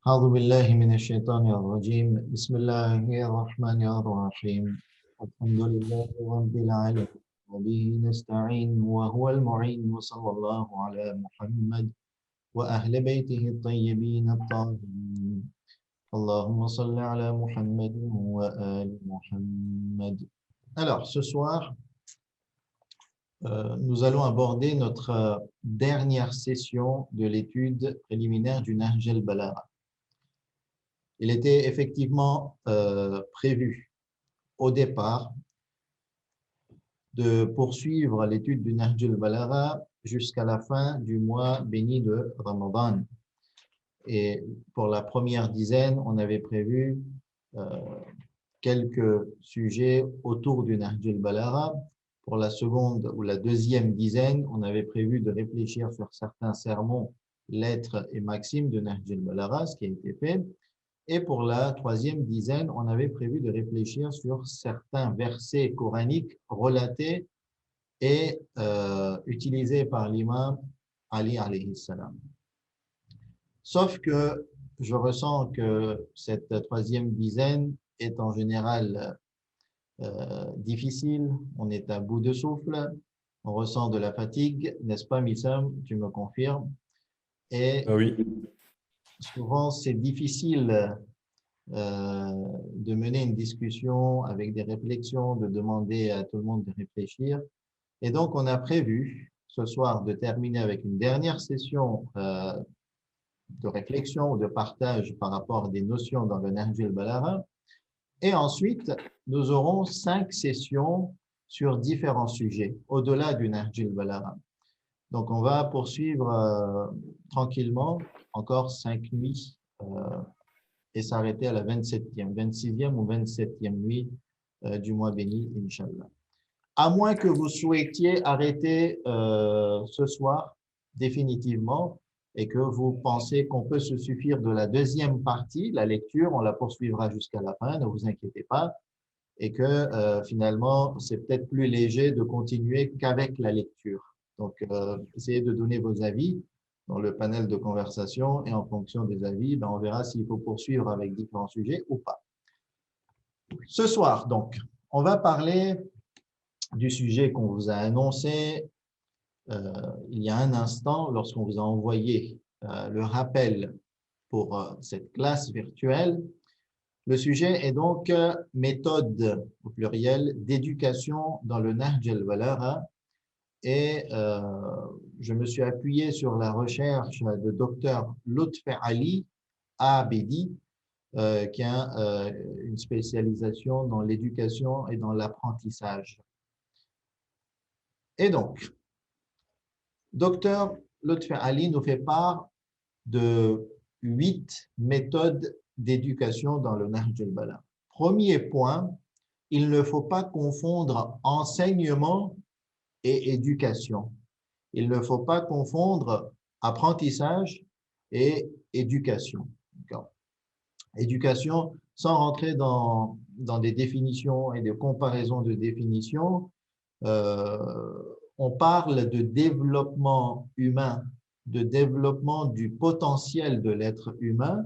أعوذ بالله من الشيطان الرجيم بسم الله الرحمن الرحيم الحمد لله رب العالمين وبه نستعين وهو المعين وصلى الله على محمد وأهل بيته الطيبين الطاهرين اللهم صل على محمد وآل محمد. Alors, ce soir, nous allons aborder notre dernière session de l'étude préliminaire du Nahj al-Balagha. Il était effectivement prévu au départ de poursuivre l'étude du Nahj al-Balagha jusqu'à la fin du mois béni de Ramadan. Et pour la première dizaine, on avait prévu quelques sujets autour du Nahj al-Balagha. Pour la seconde ou la deuxième dizaine, on avait prévu de réfléchir sur certains sermons, lettres et maximes de Nahj al-Balagha, ce qui a été fait. Et pour la troisième dizaine, on avait prévu de réfléchir sur certains versets coraniques relatés et utilisés par l'imam Ali alayhi salam. Sauf que je ressens que cette troisième dizaine est en général difficile, on est à bout de souffle, on ressent de la fatigue, n'est-ce pas Missam, tu me confirmes? Et Oui, souvent c'est difficile de mener une discussion avec des réflexions, de demander à tout le monde de réfléchir. Et donc, on a prévu ce soir de terminer avec une dernière session de réflexion ou de partage par rapport à des notions dans le Nahj al-Balagha. Et ensuite, nous aurons 5 sessions sur différents sujets, au-delà du Nahj al-Balagha. Donc, on va poursuivre tranquillement encore 5 nuits et s'arrêter à la 27e, 26e ou 27e nuit du mois béni, Inch'Allah. À moins que vous souhaitiez arrêter ce soir définitivement et que vous pensez qu'on peut se suffire de la deuxième partie, la lecture, on la poursuivra jusqu'à la fin, ne vous inquiétez pas, et que finalement, c'est peut-être plus léger de continuer qu'avec la lecture. Donc, essayez de donner vos avis dans le panel de conversation et en fonction des avis, on verra s'il faut poursuivre avec différents sujets ou pas. Ce soir, donc, on va parler du sujet qu'on vous a annoncé il y a un instant lorsqu'on vous a envoyé le rappel pour cette classe virtuelle. Le sujet est donc méthode au pluriel d'éducation dans le Nahj al-Balagha et je me suis appuyé sur la recherche de Dr Lutfi Ali Abedi qui a une spécialisation dans l'éducation et dans l'apprentissage. Et donc, Dr Lutfi Ali nous fait part de 8 méthodes d'éducation dans le Nahj al-Balagha. Premier point, il ne faut pas confondre enseignement et éducation. Il ne faut pas confondre apprentissage et éducation. Éducation, sans rentrer dans des définitions et des comparaisons de définitions, on parle de développement humain, de développement du potentiel de l'être humain,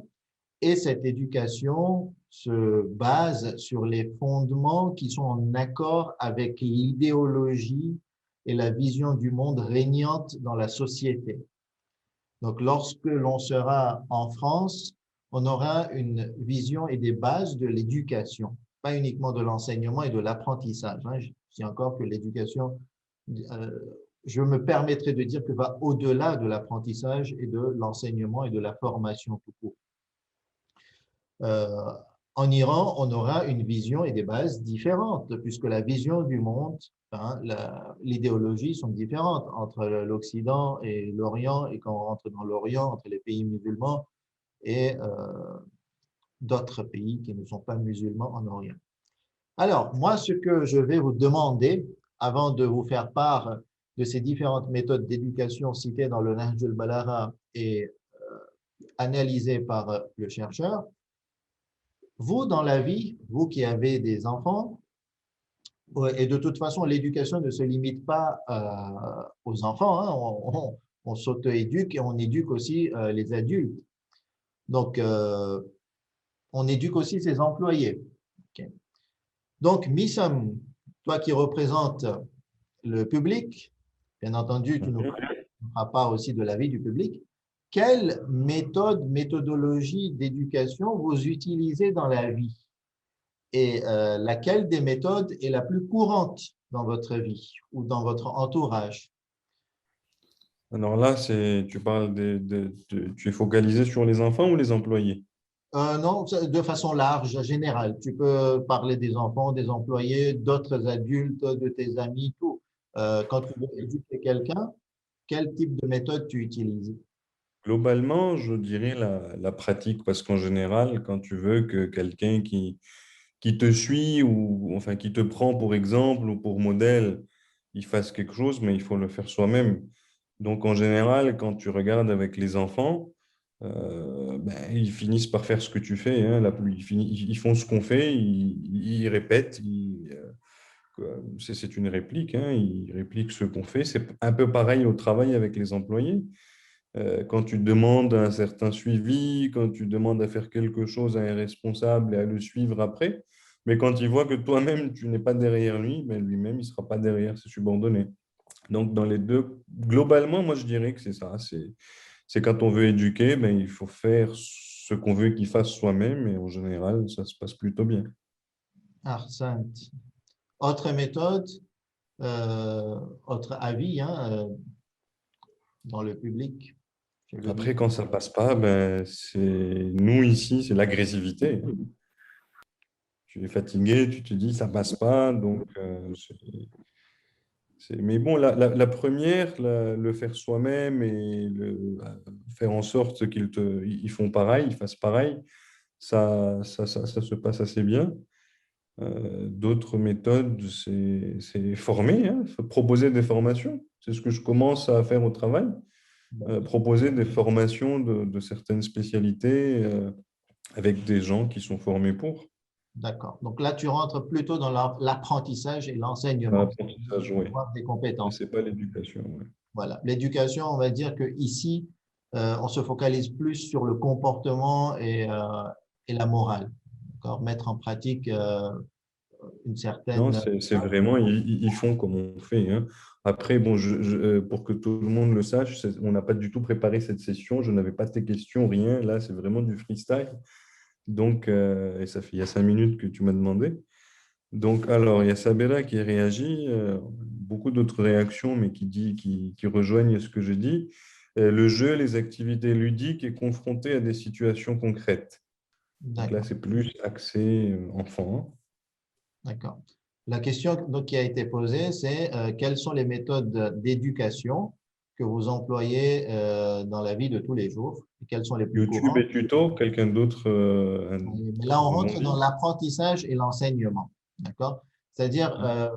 et cette éducation se base sur les fondements qui sont en accord avec l'idéologie et la vision du monde régnante dans la société. Donc, lorsque l'on sera en France, on aura une vision et des bases de l'éducation, pas uniquement de l'enseignement et de l'apprentissage. Je dis encore que l'éducation, je me permettrai de dire que va au-delà de l'apprentissage et de l'enseignement et de la formation tout court. En Iran, on aura une vision et des bases différentes, puisque la vision du monde, l'idéologie sont différentes entre l'Occident et l'Orient, et quand on rentre dans l'Orient, entre les pays musulmans et d'autres pays qui ne sont pas musulmans en Orient. Alors, moi, ce que je vais vous demander, avant de vous faire part de ces différentes méthodes d'éducation citées dans le Nahj al-Balagha et analysées par le chercheur, vous, dans la vie, vous qui avez des enfants, et de toute façon, l'éducation ne se limite pas aux enfants, on s'auto-éduque et on éduque aussi les adultes. Donc, on éduque aussi ses employés. Ok. Donc, Missam, toi qui représentes le public, bien entendu, tu nous feras part aussi de l'avis du public. Quelle méthodologie d'éducation vous utilisez dans la vie? Et laquelle des méthodes est la plus courante dans votre vie ou dans votre entourage? Alors là, tu parles tu es focalisé sur les enfants ou les employés? Non, de façon large, générale. Tu peux parler des enfants, des employés, d'autres adultes, de tes amis, tout. Quand tu veux éduquer quelqu'un, quel type de méthode tu utilises? Globalement, je dirais la pratique, parce qu'en général, quand tu veux que quelqu'un qui te suit ou enfin qui te prend pour exemple ou pour modèle, il fasse quelque chose, mais il faut le faire soi-même. Donc en général, quand tu regardes avec les enfants, ben, ils finissent par faire ce que tu fais, hein. Ils font ce qu'on fait, ils répètent, c'est une réplique, hein, ils répliquent ce qu'on fait. C'est un peu pareil au travail avec les employés. Quand tu demandes un certain suivi, quand tu demandes à faire quelque chose à un responsable et à le suivre après, mais quand il voit que toi-même, tu n'es pas derrière lui, ben lui-même, il ne sera pas derrière ses subordonnés. Donc, dans les deux, globalement, moi, je dirais que c'est ça. C'est quand on veut éduquer, ben, il faut faire ce qu'on veut qu'il fasse soi-même et en général, ça se passe plutôt bien. Arsent. Autre méthode, autre avis hein, dans le public, chez le Après, leader. quand ça passe pas, ben, nous ici, c'est l'agressivité. Tu es fatigué, tu te dis ça passe pas, donc mais bon, la première, le faire soi-même et faire en sorte ils font pareil, ils fassent pareil, ça se passe assez bien. D'autres méthodes, c'est former, hein, proposer des formations. C'est ce que je commence à faire au travail, proposer des formations de certaines spécialités avec des gens qui sont formés pour. D'accord. Donc là, tu rentres plutôt dans l'apprentissage et l'enseignement, L'apprentissage, oui. avoir des Mais compétences. c'est pas l'éducation, ouais. Voilà. L'éducation, on va dire que ici, on se focalise plus sur le comportement et la morale. D'accord. Mettre en pratique une Non, certaine. c'est vraiment, ils font comme on fait, hein. Après, bon, pour que tout le monde le sache, on n'a pas du tout préparé cette session. Je n'avais pas tes questions, rien. Là, c'est vraiment du freestyle. Donc, et ça fait il y a 5 minutes que tu m'as demandé. Donc, alors, il y a Sabera qui réagit, beaucoup d'autres réactions, mais qui rejoignent ce que je dis. Le jeu, les activités ludiques et confronté à des situations concrètes. Donc là, D'accord. c'est plus axé enfant. D'accord. La question donc, qui a été posée, c'est quelles sont les méthodes d'éducation que vous employez dans la vie de tous les jours et quelles sont les plus YouTube courantes? et tuto, quelqu'un d'autre Mais là, on rentre dans rebondit. l'apprentissage et l'enseignement. D'accord? C'est-à-dire,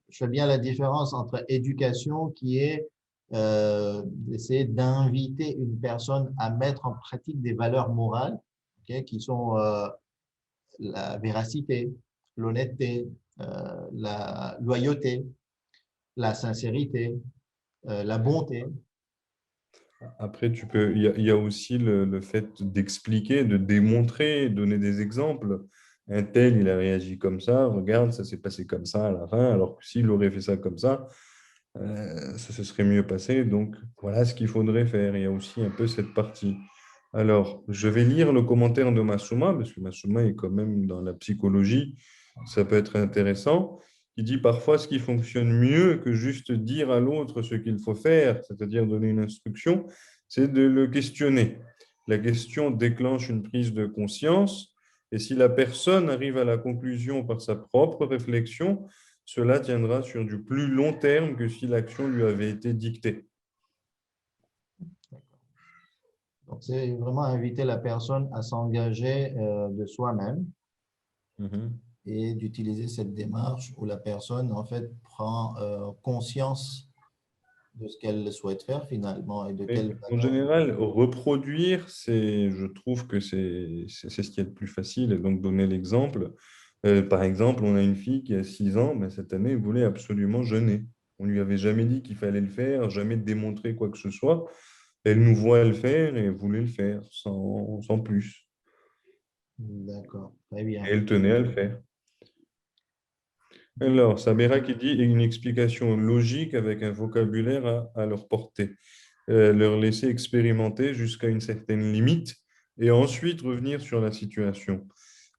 je fais bien la différence entre éducation qui est d'essayer d'inviter une personne à mettre en pratique des valeurs morales, ok, qui sont la véracité, l'honnêteté, la loyauté, la sincérité, la bonté. Après, il y a aussi le fait d'expliquer, de démontrer, donner des exemples. Un tel, il a réagi comme ça, regarde, ça s'est passé comme ça à la fin, alors que s'il aurait fait ça comme ça se serait mieux passé. Donc, voilà ce qu'il faudrait faire. Il y a aussi un peu cette partie. Alors, je vais lire le commentaire de Massouma, parce que Massouma est quand même dans la psychologie, ça peut être intéressant. Il dit parfois ce qui fonctionne mieux que juste dire à l'autre ce qu'il faut faire, c'est-à-dire donner une instruction, c'est de le questionner. La question déclenche une prise de conscience, et si la personne arrive à la conclusion par sa propre réflexion, cela tiendra sur du plus long terme que si l'action lui avait été dictée. Donc, c'est vraiment inviter la personne à s'engager de soi-même Mhm. et d'utiliser cette démarche où la personne, en fait, prend conscience de ce qu'elle souhaite faire finalement et de Mais quelle en valeur. général, reproduire, je trouve que c'est ce qui est le plus facile. Et donc, donner l'exemple. Par exemple, on a une fille qui a 6 ans, mais cette année, elle voulait absolument jeûner. On lui avait jamais dit qu'il fallait le faire, jamais démontré quoi que ce soit. Elle nous voit le faire et elle voulait le faire sans plus. D'accord, très Et bien. elle tenait à le faire. Alors, Samira qui dit une explication logique avec un vocabulaire à leur portée. Leur laisser expérimenter jusqu'à une certaine limite et ensuite revenir sur la situation,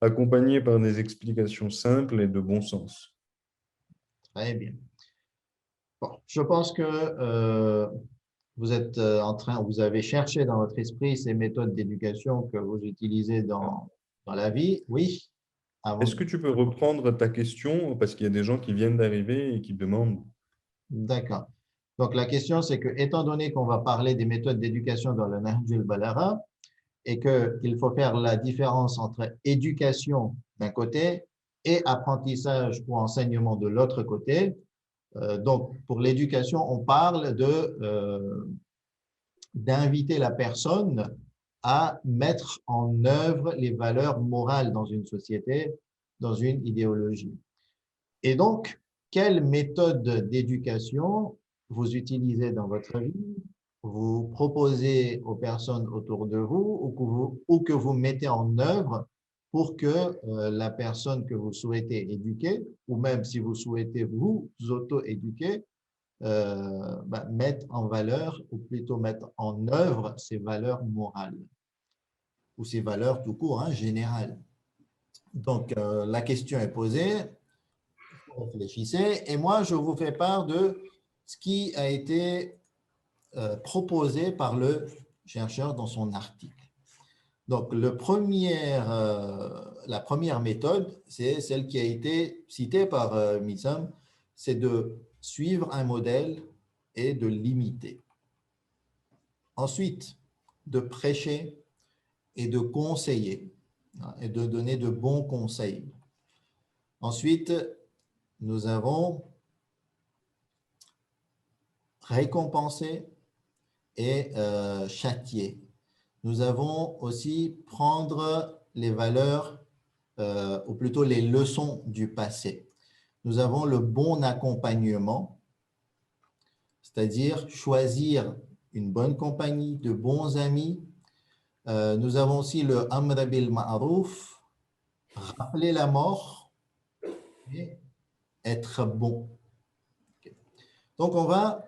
accompagné par des explications simples et de bon sens. Très bien. Bon, je pense que vous êtes vous avez cherché dans votre esprit ces méthodes d'éducation que vous utilisez dans la vie. Oui, avant. Est-ce que tu peux reprendre ta question parce qu'il y a des gens qui viennent d'arriver et qui demandent. D'accord. Donc, la question, c'est que, étant donné qu'on va parler des méthodes d'éducation dans le Nahj al-Balagha et qu'il faut faire la différence entre éducation d'un côté et apprentissage ou enseignement de l'autre côté, donc, pour l'éducation, on parle d'inviter la personne à mettre en œuvre les valeurs morales dans une société, dans une idéologie. Et donc, quelle méthode d'éducation vous utilisez dans votre vie, vous proposez aux personnes autour de vous ou que vous mettez en œuvre pour que la personne que vous souhaitez éduquer, ou même si vous souhaitez vous auto-éduquer, mettre en valeur, ou plutôt mettre en œuvre ces valeurs morales, ou ces valeurs tout court, hein, générales. Donc, la question est posée, réfléchissez, et moi, je vous fais part de ce qui a été proposé par le chercheur dans son article. Donc, la première méthode, c'est celle qui a été citée par Missam, c'est de suivre un modèle et de l'imiter. Ensuite, de prêcher et de conseiller, hein, et de donner de bons conseils. Ensuite, nous avons récompenser et châtier. Nous avons aussi prendre les valeurs, ou plutôt les leçons du passé. Nous avons le bon accompagnement, c'est-à-dire choisir une bonne compagnie, de bons amis. Nous avons aussi le amr bil ma'ruf, rappeler la mort et être bon. Donc, on va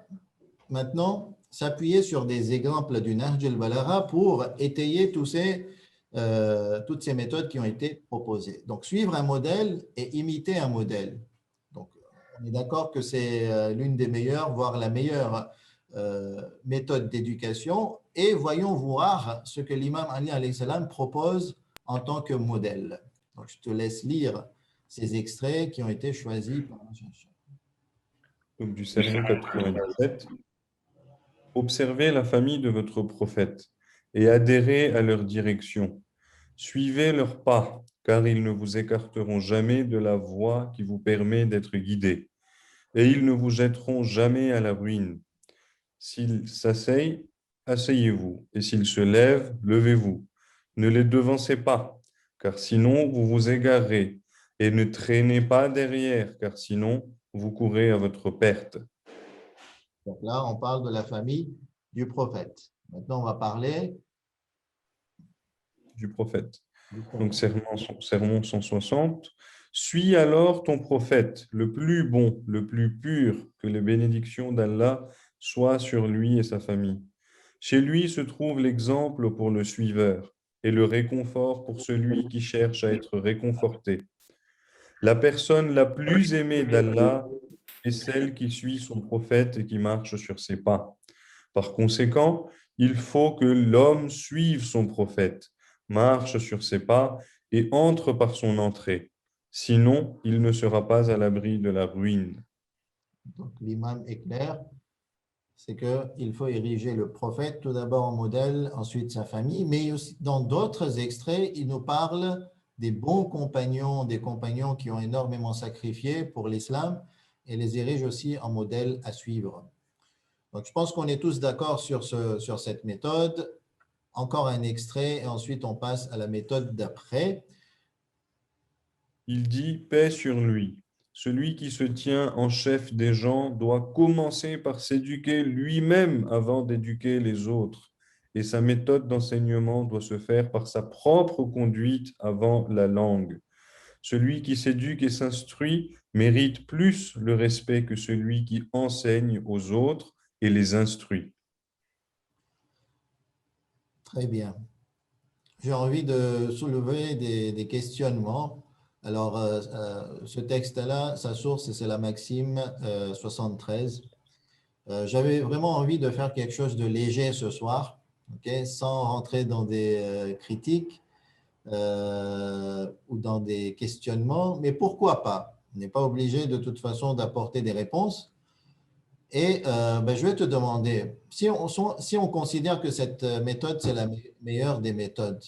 maintenant s'appuyer sur des exemples du Nahj al-Balagha pour étayer toutes ces méthodes qui ont été proposées. Donc, suivre un modèle et imiter un modèle. Donc, on est d'accord que c'est l'une des meilleures, voire la meilleure méthode d'éducation. Et voyons voir ce que l'imam Ali alayhi salam propose en tant que modèle. Donc, je te laisse lire ces extraits qui ont été choisis par un chercheur. Donc, du sermon 97. Observez la famille de votre prophète et adhérez à leur direction. Suivez leurs pas, car ils ne vous écarteront jamais de la voie qui vous permet d'être guidés, et ils ne vous jetteront jamais à la ruine. S'ils s'asseyent, asseyez-vous, et s'ils se lèvent, levez-vous. Ne les devancez pas, car sinon vous vous égarez, et ne traînez pas derrière, car sinon vous courez à votre perte. Donc là, on parle de la famille du prophète. Maintenant, on va parler Du prophète. du Donc, prophète. sermon 160. Suis alors ton prophète, le plus bon, le plus pur, que les bénédictions d'Allah soient sur lui et sa famille. Chez lui se trouve l'exemple pour le suiveur et le réconfort pour celui qui cherche à être réconforté. La personne la plus aimée d'Allah est celle qui suit son prophète et qui marche sur ses pas. Par conséquent, il faut que l'homme suive son prophète, marche sur ses pas et entre par son entrée. Sinon, il ne sera pas à l'abri de la ruine. Donc, l'imam est clair, c'est qu'il faut ériger le prophète tout d'abord en modèle, ensuite sa famille, mais aussi dans d'autres extraits, il nous parle des bons compagnons, des compagnons qui ont énormément sacrifié pour l'islam et les érige aussi en modèle à suivre. Donc, je pense qu'on est tous d'accord sur cette méthode. Encore un extrait et ensuite on passe à la méthode d'après. Il dit paix sur lui. Celui qui se tient en chef des gens doit commencer par s'éduquer lui-même avant d'éduquer les autres. Et sa méthode d'enseignement doit se faire par sa propre conduite avant la langue. Celui qui s'éduque et s'instruit mérite plus le respect que celui qui enseigne aux autres et les instruit. Très bien. J'ai envie de soulever des questionnements. Alors, ce texte-là, sa source, c'est la Maxime 73. J'avais vraiment envie de faire quelque chose de léger ce soir, ok, sans rentrer dans des critiques ou dans des questionnements, mais pourquoi pas? On n'est pas obligé de toute façon d'apporter des réponses. Et ben, je vais te demander, si on considère que cette méthode, c'est la meilleure des méthodes,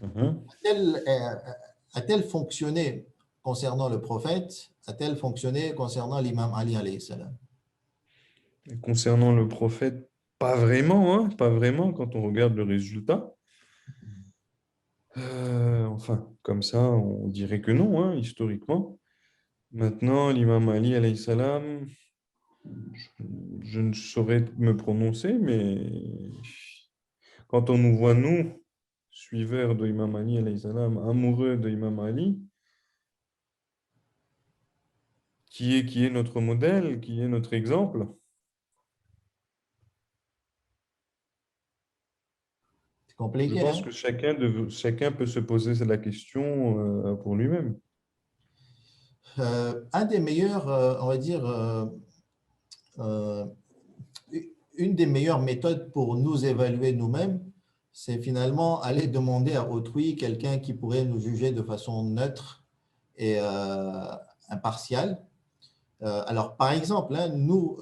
Mhm. a-t-elle a-t-elle fonctionné concernant le prophète? A-t-elle fonctionné concernant l'imam Ali alayhi salam? Et concernant le prophète, pas vraiment, hein, pas vraiment quand on regarde le résultat. Enfin, comme ça, on dirait que non, hein, historiquement. Maintenant, l'imam Ali, alayhi salam, je ne saurais me prononcer, mais quand on nous voit, nous, suiveurs de l'imam Ali, alayhi salam, amoureux de l'imam Ali, qui est notre modèle, qui est notre exemple, C'est je compliqué, pense hein? que chacun peut se poser la question pour lui-même. Un des meilleurs, on va dire, euh, une des meilleures méthodes pour nous évaluer nous-mêmes, c'est finalement aller demander à autrui, quelqu'un qui pourrait nous juger de façon neutre et impartiale. Alors, par exemple, hein, nous,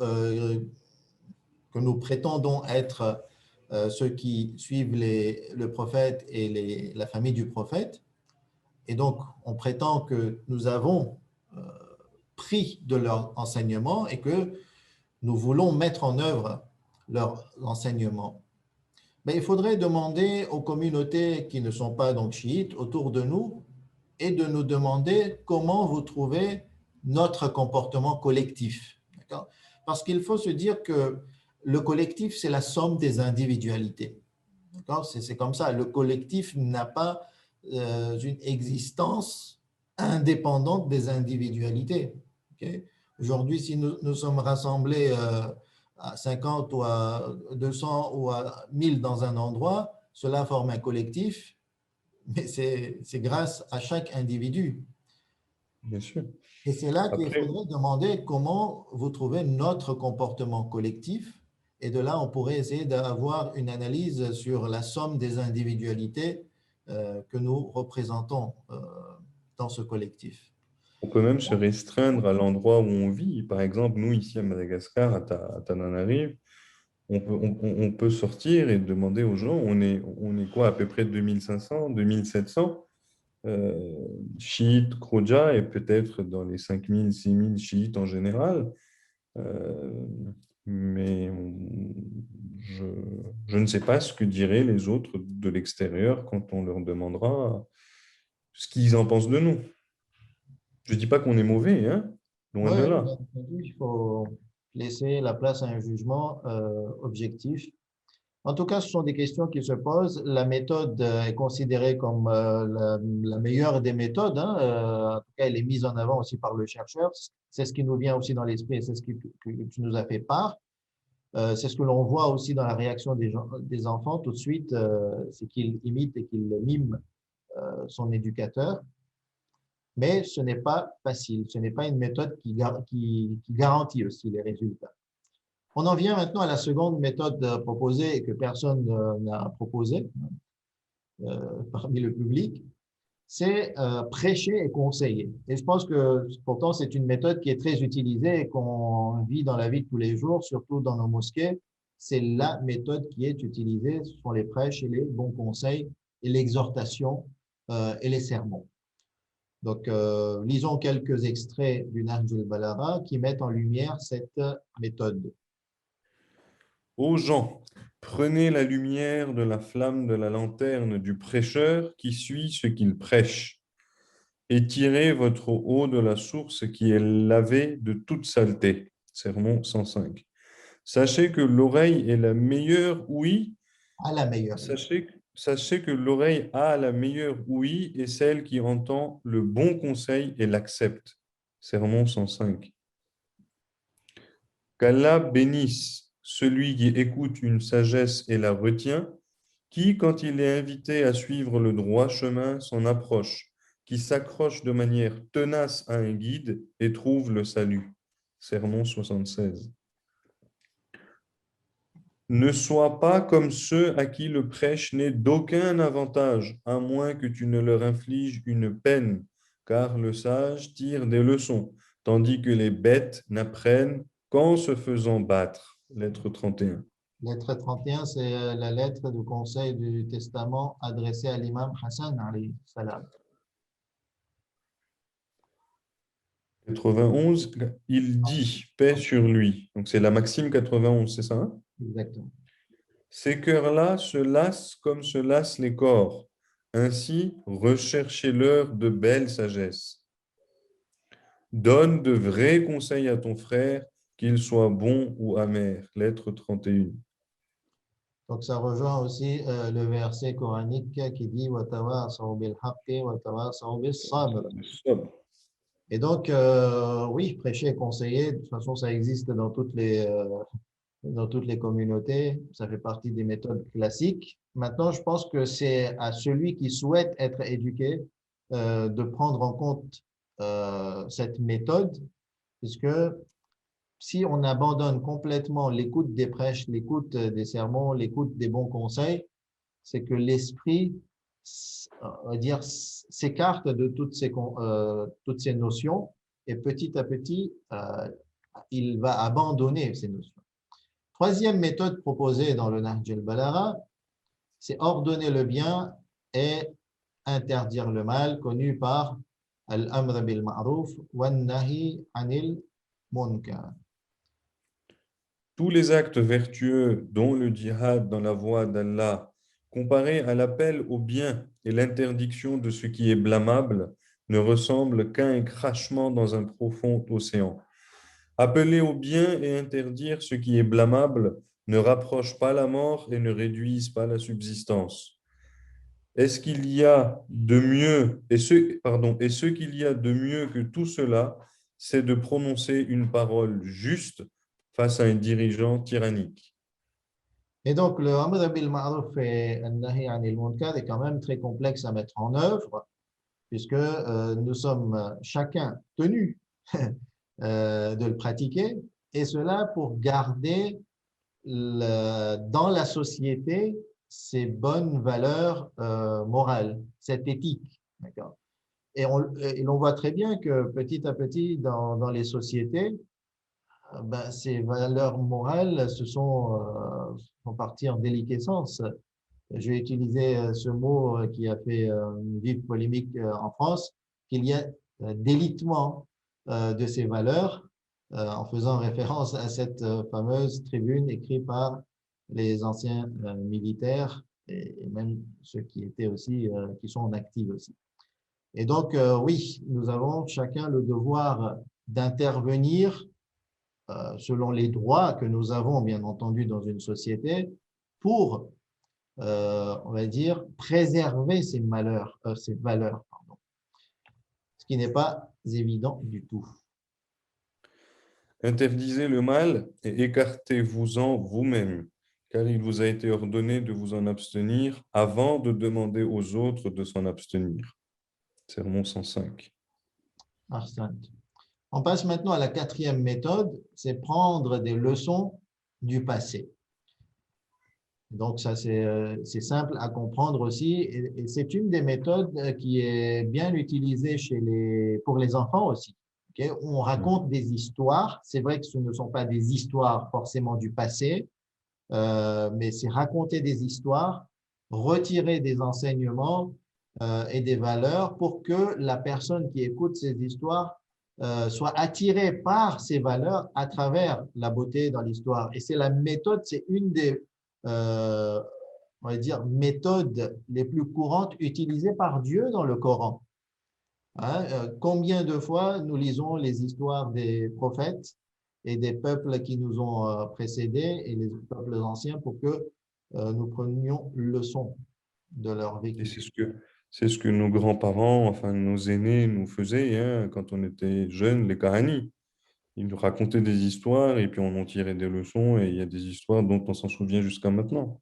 que nous prétendons être ceux qui suivent le prophète et la famille du prophète, et donc on prétend que nous avons euh, pris de leur enseignement et que nous voulons mettre en œuvre leur enseignement. Mais il faudrait demander aux communautés qui ne sont pas donc chiites autour de nous et de nous demander comment vous trouvez notre comportement collectif. Parce qu'il faut se dire que le collectif, c'est la somme des individualités. C'est comme ça. Le collectif n'a pas une existence indépendante des individualités. Okay. Aujourd'hui, si nous sommes rassemblés à 50 ou à 200 ou à 1000 dans un endroit, cela forme un collectif, mais c'est grâce à chaque individu. Bien sûr. Et c'est là qu'il Après, faudrait demander comment vous trouvez notre comportement collectif. Et de là, on pourrait essayer d'avoir une analyse sur la somme des individualités que nous représentons dans ce collectif. on peut même se restreindre à l'endroit où on vit. Par exemple, nous, ici à Madagascar, à Tananarive, on peut sortir et demander aux gens, on est quoi, à peu près 2500, 2700 chiites, Khoja, et peut-être dans les 5000, 6000 chiites en général. Euh, mais je, je ne sais pas ce que diraient les autres de l'extérieur quand on leur demandera ce qu'ils en pensent de nous. Je ne dis pas qu'on est mauvais, hein, loin Oui, de bien là. entendu, il faut laisser la place à un jugement objectif. En tout cas, ce sont des questions qui se posent. La méthode est considérée comme la meilleure des méthodes, hein. En tout cas, elle est mise en avant aussi par le chercheur. C'est ce qui nous vient aussi dans l'esprit et c'est ce que tu nous as fait part. C'est ce que l'on voit aussi dans la réaction des enfants tout de suite, c'est qu'ils imitent et qu'ils miment son éducateur. Mais ce n'est pas facile. Ce n'est pas une méthode qui garantit aussi les résultats. On en vient maintenant à la seconde méthode proposée et que personne n'a proposée parmi le public, c'est prêcher et conseiller. Et je pense que pourtant c'est une méthode qui est très utilisée et qu'on vit dans la vie de tous les jours, surtout dans nos mosquées. C'est la méthode qui est utilisée, ce sont les prêches et les bons conseils et l'exhortation et les sermons. Donc, lisons quelques extraits du Nahj al-Balagha qui mettent en lumière cette méthode. Ô gens, prenez la lumière de la flamme de la lanterne du prêcheur qui suit ce qu'il prêche et tirez votre eau de la source qui est lavée de toute saleté. Sermon 105. Sachez que l'oreille est la meilleure ouïe. À la meilleure. Sachez que l'oreille a la meilleure ouïe et celle qui entend le bon conseil et l'accepte. Sermon 105. Qu'Allah bénisse celui qui écoute une sagesse et la retient, qui, quand il est invité à suivre le droit chemin, s'en approche, qui s'accroche de manière tenace à un guide et trouve le salut. Sermon 76. Ne sois pas comme ceux à qui le prêche n'est d'aucun avantage, à moins que tu ne leur infliges une peine, car le sage tire des leçons, tandis que les bêtes n'apprennent qu'en se faisant battre. Lettre 31. Lettre 31, c'est la lettre de conseil du testament adressée à l'imam Hassan alayhi salam. 91, il dit, paix sur lui. Donc c'est la maxime 91, c'est ça, hein? Exactement. Ces cœurs-là se lassent comme se lassent les corps. Ainsi, recherchez-leur de belle sagesse. Donne de vrais conseils à ton frère, qu'il soit bon ou amer. Lettre 31. Donc, ça rejoint aussi le verset coranique qui dit وَتَوَاصَوْا بِالْحَقِّ وَتَوَاصَوْا بِالصَّبْرِ. Et donc, oui, prêcher et conseiller, de toute façon, ça existe dans toutes les communautés. Ça fait partie des méthodes classiques. Maintenant, je pense que c'est à celui qui souhaite être éduqué de prendre en compte cette méthode, puisque si on abandonne complètement l'écoute des prêches, l'écoute des sermons, l'écoute des bons conseils, c'est que l'esprit, on va dire, s'écarte de toutes ces notions et petit à petit, il va abandonner ces notions. Troisième méthode proposée dans le Nahj al-Balagha, c'est ordonner le bien et interdire le mal, connu par al-amr bil ma'ruf wa nahi anil munkar. Tous les actes vertueux, dont le djihad dans la voie d'Allah, comparés à l'appel au bien et l'interdiction de ce qui est blâmable, ne ressemblent qu'à un crachement dans un profond océan. Appeler au bien et interdire ce qui est blâmable ne rapproche pas la mort et ne réduisent pas la subsistance. Est-ce qu'il y a de mieux, et ce qu'il y a de mieux que tout cela, c'est de prononcer une parole juste face à un dirigeant tyrannique. Et donc, le amr bil ma'ruf et an-nahy anil munkar est quand même très complexe à mettre en œuvre, puisque nous sommes chacun tenus de le pratiquer, et cela pour garder dans la société ces bonnes valeurs morales, cette éthique. D'accord. Et l'on voit très bien que petit à petit, dans les sociétés, ben, ces valeurs morales sont parties en déliquescence. Je vais utiliser ce mot qui a fait une vive polémique en France, qu'il y a délitement de ces valeurs, en faisant référence à cette fameuse tribune écrite par les anciens militaires et même ceux qui étaient aussi, qui sont en active aussi. Et donc, oui, nous avons chacun le devoir d'intervenir selon les droits que nous avons, bien entendu, dans une société, pour, on va dire, préserver ces ces valeurs, pardon. Ce qui n'est pas évident du tout. Interdisez le mal et écartez-vous-en vous-même, car il vous a été ordonné de vous en abstenir avant de demander aux autres de s'en abstenir. Sermon 105. On passe maintenant à la quatrième méthode, c'est prendre des leçons du passé. Donc, ça, c'est simple à comprendre aussi. Et c'est une des méthodes qui est bien utilisée pour les enfants aussi. Okay? On raconte des histoires. C'est vrai que ce ne sont pas des histoires forcément du passé, mais c'est raconter des histoires, retirer des enseignements et des valeurs pour que la personne qui écoute ces histoires soit attirée par ces valeurs à travers la beauté dans l'histoire. Et c'est la méthode, c'est une des on va dire, méthodes les plus courantes utilisées par Dieu dans le Coran. Hein, combien de fois nous lisons les histoires des prophètes et des peuples qui nous ont précédés et les peuples anciens pour que nous prenions leçon de leur Et vécu. c'est ce que nos grands-parents, enfin nos aînés nous faisaient hein, quand on était jeunes, les Kahani. Ils nous racontaient des histoires et puis on en tirait des leçons et il y a des histoires dont on s'en souvient jusqu'à maintenant.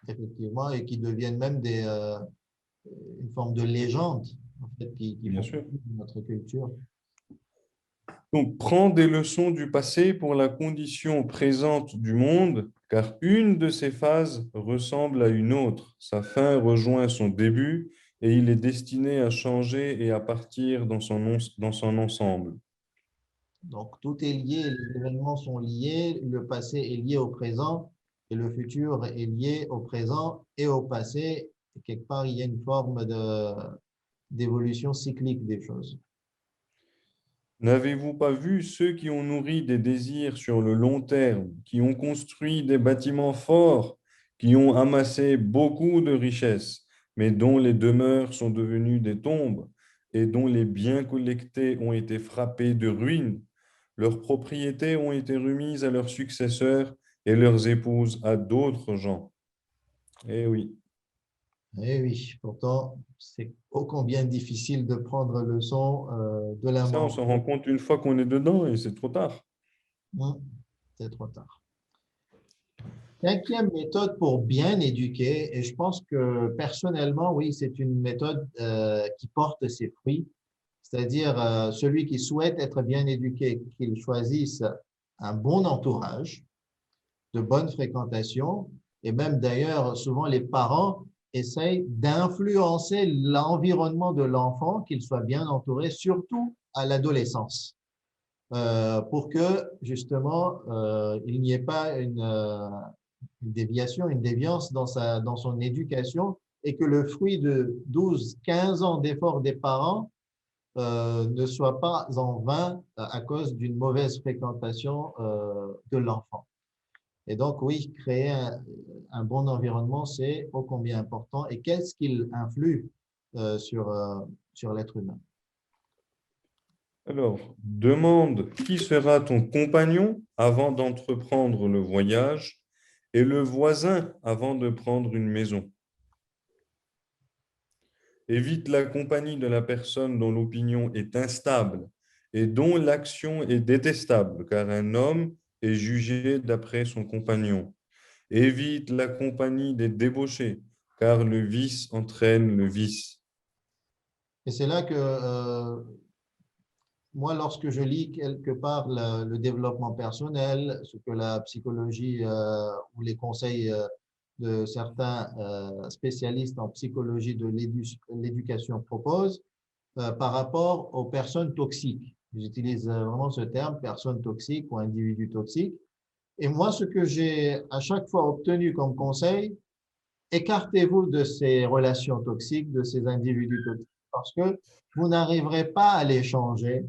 Effectivement, et qui deviennent même une forme de légende, en fait, qui Bien font sûr. partie de notre culture. Donc, prends des leçons du passé pour la condition présente du monde, car une de ces phases ressemble à une autre. Sa fin rejoint son début et il est destiné à changer et à partir dans son ensemble. Donc, tout est lié, les événements sont liés, le passé est lié au présent et le futur est lié au présent et au passé. Et quelque part, il y a une forme d'évolution cyclique des choses. N'avez-vous pas vu ceux qui ont nourri des désirs sur le long terme, qui ont construit des bâtiments forts, qui ont amassé beaucoup de richesses, mais dont les demeures sont devenues des tombes et dont les biens collectés ont été frappés de ruines? Leurs propriétés ont été remises à leurs successeurs et leurs épouses à d'autres gens. Eh oui, Eh oui, pourtant, c'est ô combien difficile de prendre leçon de et la ça, on mort. s'en rend compte une fois qu'on est dedans et c'est trop tard. Hmm, c'est trop tard. Cinquième méthode pour bien éduquer, et je pense que personnellement, oui, c'est une méthode qui porte ses fruits, c'est-à-dire celui qui souhaite être bien éduqué, qu'il choisisse un bon entourage, de bonne fréquentation, et même d'ailleurs, souvent les parents essayent d'influencer l'environnement de l'enfant, qu'il soit bien entouré, surtout à l'adolescence, pour que justement il n'y ait pas une déviation, une déviance dans son éducation et que le fruit de 12, 15 ans d'efforts des parents ne soit pas en vain à cause d'une mauvaise fréquentation de l'enfant. Et donc, oui, créer un bon environnement, c'est ô combien important. Et qu'est-ce qu'il influe sur l'être humain? Alors, demande qui sera ton compagnon avant d'entreprendre le voyage et le voisin avant de prendre une maison. Évite la compagnie de la personne dont l'opinion est instable et dont l'action est détestable, car un homme est jugé d'après son compagnon. Évite la compagnie des débauchés, car le vice entraîne le vice. Et c'est là que moi, lorsque je lis quelque part le développement personnel, ce que la psychologie ou les conseils de certains spécialistes en psychologie de l'éducation proposent par rapport aux personnes toxiques. J'utilise vraiment ce terme, personne toxique ou individu toxique. Et moi, ce que j'ai à chaque fois obtenu comme conseil, écartez-vous de ces relations toxiques, de ces individus toxiques, parce que vous n'arriverez pas à les changer.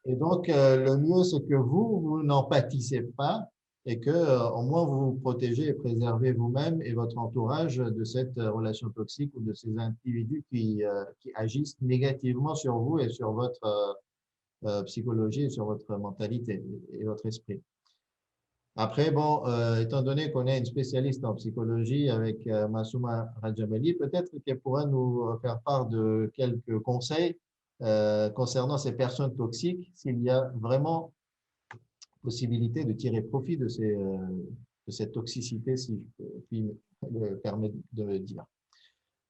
Et donc, le mieux, c'est que vous n'en pâtissez pas et que, au moins, vous vous protégez et préservez vous-même et votre entourage de cette relation toxique ou de ces individus qui agissent négativement sur vous et sur votre psychologie et sur votre mentalité et votre esprit. Après, bon, étant donné qu'on est une spécialiste en psychologie avec Massouma Rajabali, peut-être qu'elle pourra nous faire part de quelques conseils concernant ces personnes toxiques, s'il y a vraiment possibilité de tirer profit de cette toxicité, si je puis me permettre de le dire.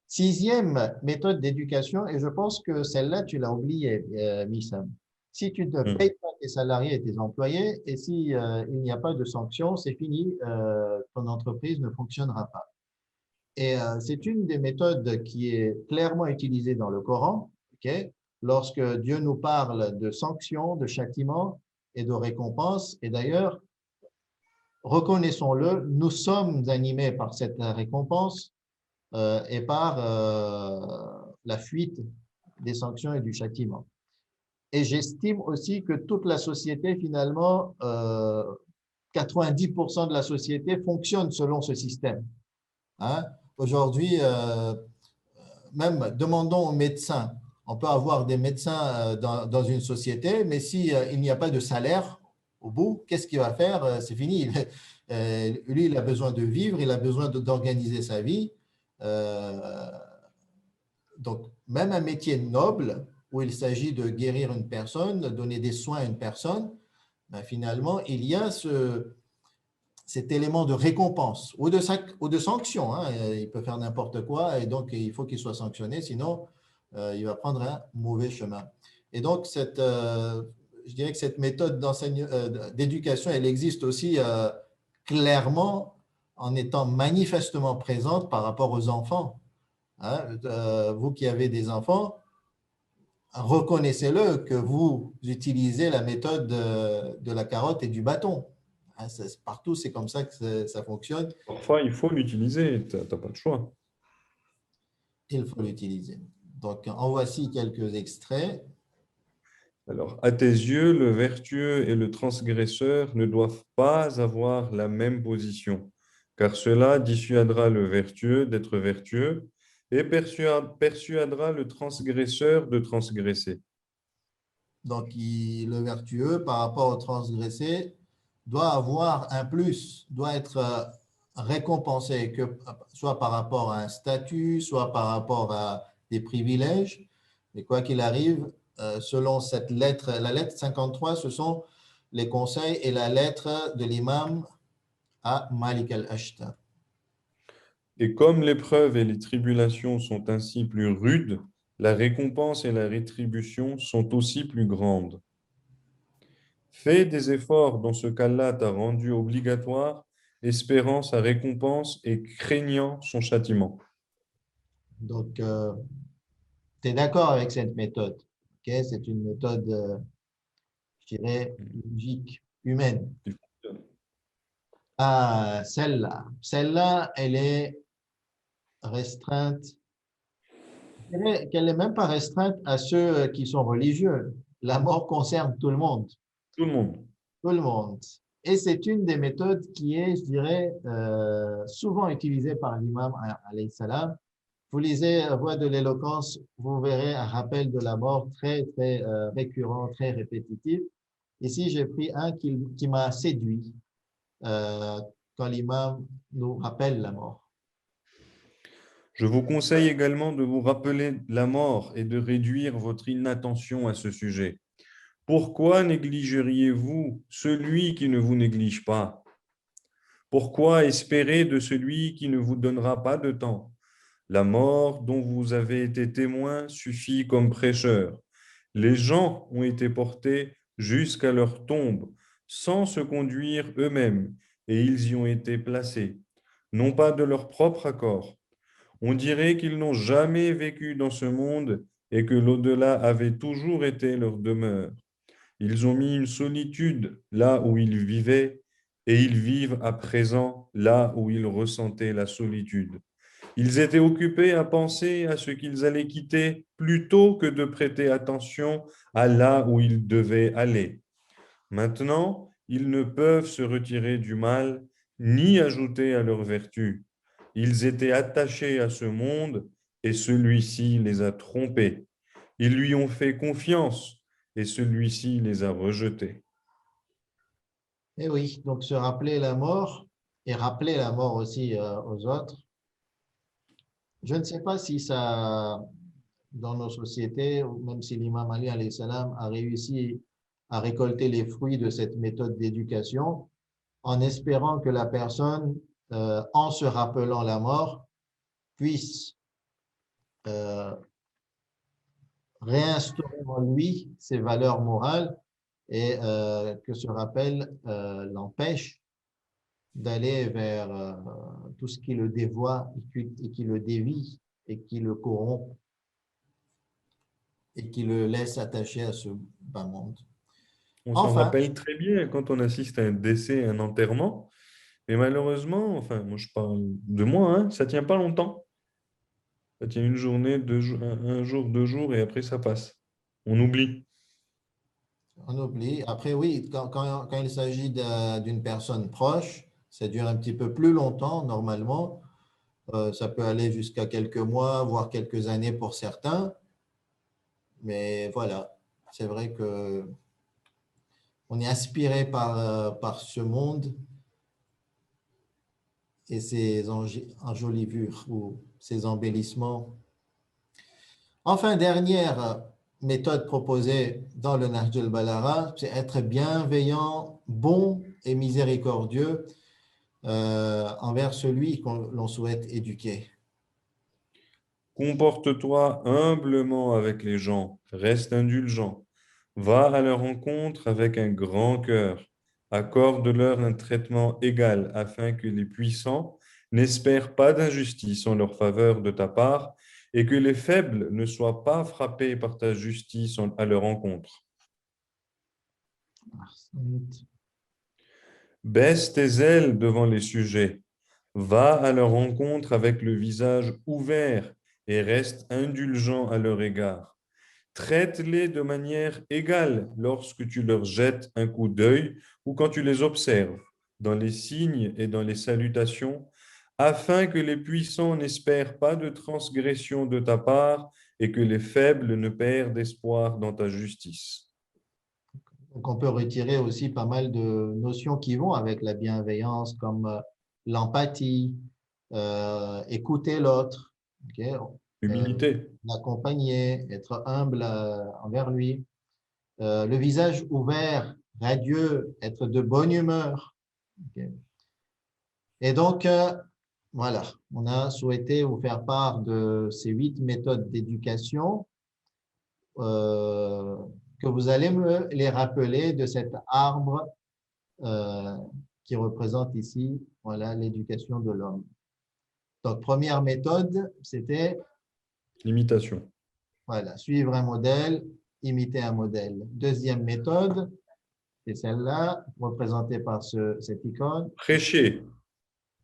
Sixième méthode d'éducation, et je pense que celle-là, tu l'as oubliée, Missam. Si tu ne payes pas tes salariés et tes employés, et si il n'y a pas de sanctions, c'est fini, ton entreprise ne fonctionnera pas. Et c'est une des méthodes qui est clairement utilisée dans le Coran, ok? Lorsque Dieu nous parle de sanctions, de châtiments et de récompenses. Et d'ailleurs, reconnaissons-le, nous sommes animés par cette récompense et par la fuite des sanctions et du châtiment. Et j'estime aussi que toute la société, finalement, 90% de la société fonctionne selon ce système. Hein? Aujourd'hui, même demandons aux médecins. On peut avoir des médecins dans une société, mais si il n'y a pas de salaire au bout, qu'est-ce qu'il va faire? C'est fini. Lui, il a besoin de vivre, il a besoin d'organiser sa vie. Euh, donc, même un métier noble où il s'agit de guérir une personne, de donner des soins à une personne, ben, finalement, il y a cet élément de récompense ou de sanction, hein. Il peut faire n'importe quoi et donc il faut qu'il soit sanctionné, sinon il va prendre un mauvais chemin. Et donc, je dirais que cette méthode d'éducation, elle existe aussi clairement en étant manifestement présente par rapport aux enfants. Hein. Vous qui avez des enfants, reconnaissez-le que vous utilisez la méthode de la carotte et du bâton. Hein, partout, c'est comme ça que ça fonctionne. Parfois, il faut l'utiliser, tu n'as pas de choix. Il faut l'utiliser. Donc, en voici quelques extraits. Alors, à tes yeux, le vertueux et le transgresseur ne doivent pas avoir la même position, car cela dissuadera le vertueux d'être vertueux et persuadera le transgresseur de transgresser. Donc, le vertueux, par rapport au transgressé, doit avoir un plus, doit être récompensé, soit par rapport à un statut, soit par rapport à des privilèges. Mais quoi qu'il arrive, selon cette lettre, la lettre 53, ce sont les conseils et la lettre de l'imam à Malik al-Ashtar. Et comme l'épreuve et les tribulations sont ainsi plus rudes, la récompense et la rétribution sont aussi plus grandes. Fais des efforts dans ce qu'Allah t'a rendu obligatoire, espérant sa récompense et craignant son châtiment. Donc, tu es d'accord avec cette méthode. Okay? C'est une méthode, je dirais, logique, humaine. Ah, celle-là. Celle-là, elle est restreinte. Je dirais qu'elle n'est même pas restreinte à ceux qui sont religieux. La mort concerne tout le monde. Tout le monde. Tout le monde. Et c'est une des méthodes qui est, je dirais, souvent utilisée par l'imam alayhi salam. Vous lisez Voix de l'éloquence, vous verrez un rappel de la mort très, très récurrent, très répétitif. Ici, j'ai pris un qui m'a séduit euh, quand l'imam nous rappelle la mort. Je vous conseille également de vous rappeler la mort et de réduire votre inattention à ce sujet. Pourquoi négligeriez-vous celui qui ne vous néglige pas? Pourquoi espérer de celui qui ne vous donnera pas de temps? La mort dont vous avez été témoin suffit comme prêcheur. Les gens ont été portés jusqu'à leur tombe sans se conduire eux-mêmes, et ils y ont été placés, non pas de leur propre accord. On dirait qu'ils n'ont jamais vécu dans ce monde et que l'au-delà avait toujours été leur demeure. Ils ont mis une solitude là où ils vivaient et ils vivent à présent là où ils ressentaient la solitude. Ils étaient occupés à penser à ce qu'ils allaient quitter plutôt que de prêter attention à là où ils devaient aller. Maintenant, ils ne peuvent se retirer du mal ni ajouter à leur vertu. Ils étaient attachés à ce monde et celui-ci les a trompés. Ils lui ont fait confiance et celui-ci les a rejetés. Et oui, donc se rappeler la mort et rappeler la mort aussi aux autres. Je ne sais pas si ça, dans nos sociétés, ou même si l'imam Ali alayhi salam a réussi à récolter les fruits de cette méthode d'éducation, en espérant que la personne, en se rappelant la mort, puisse euh, réinstaurer en lui ses valeurs morales et que ce rappel l'empêche d'aller vers tout ce qui le dévoie et qui le dévie et qui le corrompt et qui le laisse attaché à ce bas monde. On s'en Enfin, rappelle très bien quand on assiste à un décès, un enterrement, mais malheureusement, enfin, moi je parle de moi, hein, ça ne tient pas longtemps. Ça tient une journée, un jour, 2 jours, et après ça passe. On oublie. on oublie. Après, oui, quand il s'agit d'une personne proche, ça dure un petit peu plus longtemps normalement. Ça peut aller jusqu'à quelques mois, voire quelques années pour certains. Mais voilà, c'est vrai que on est inspiré par ce monde et ses enjolivures ou ses embellissements. Enfin, dernière méthode proposée dans le Nahj al-Balagha, c'est être bienveillant, bon et miséricordieux envers celui que l'on souhaite éduquer. Comporte-toi humblement avec les gens, reste indulgent. Va à leur rencontre avec un grand cœur. Accorde-leur un traitement égal afin que les puissants n'espèrent pas d'injustice en leur faveur de ta part et que les faibles ne soient pas frappés par ta justice à leur encontre. Baisse tes ailes devant les sujets. Va à leur rencontre avec le visage ouvert et reste indulgent à leur égard. Traite-les de manière égale lorsque tu leur jettes un coup d'œil ou quand tu les observes, dans les signes et dans les salutations, afin que les puissants n'espèrent pas de transgression de ta part et que les faibles ne perdent espoir dans ta justice. Donc, on peut retirer aussi pas mal de notions qui vont avec la bienveillance, comme l'empathie, écouter l'autre, ok, Humilité. l'accompagner, être humble envers lui. Le visage ouvert, radieux, être de bonne humeur. Ok. Et donc, voilà, on a souhaité vous faire part de ces 8 méthodes d'éducation euh, que vous allez me les rappeler de cet arbre euh, qui représente ici, voilà, l'éducation de l'homme. Donc, première méthode, c'était L'imitation. voilà, suivre un modèle, imiter un modèle. Deuxième méthode, c'est celle-là, représentée par cette icône, Prêcher.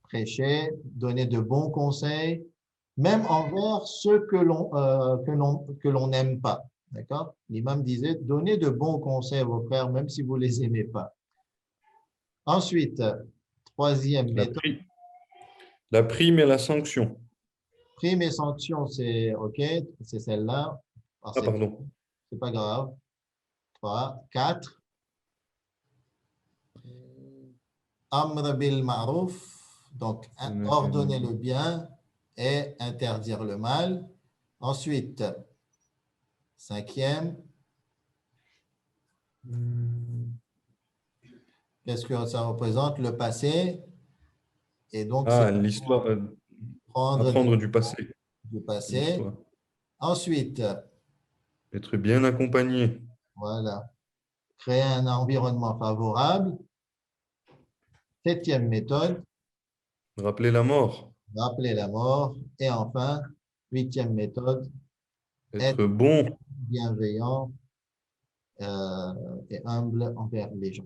prêcher, donner de bons conseils, même envers ceux que l'on n'aime pas. D'accord? L'imam disait, donnez de bons conseils à vos frères, même si vous ne les aimez pas. Ensuite, troisième La, méthode, pri- la prime et la sanction. prime et sanction, c'est OK, c'est celle-là. Alors, Ah, pardon. c'est pas grave. 3, 4. Amr bil ma'rouf, donc ordonner le bien et interdire le mal. Ensuite, cinquième, qu'est-ce que ça représente? Le passé. Et donc, c'est Ah, l'histoire. prendre Apprendre du passé, du passé. l'histoire. Ensuite, Être bien accompagné. voilà, créer un environnement favorable. Septième méthode, Rappeler la mort. rappeler la mort. Et enfin, huitième méthode, être Être bon. bienveillant et humble envers les gens.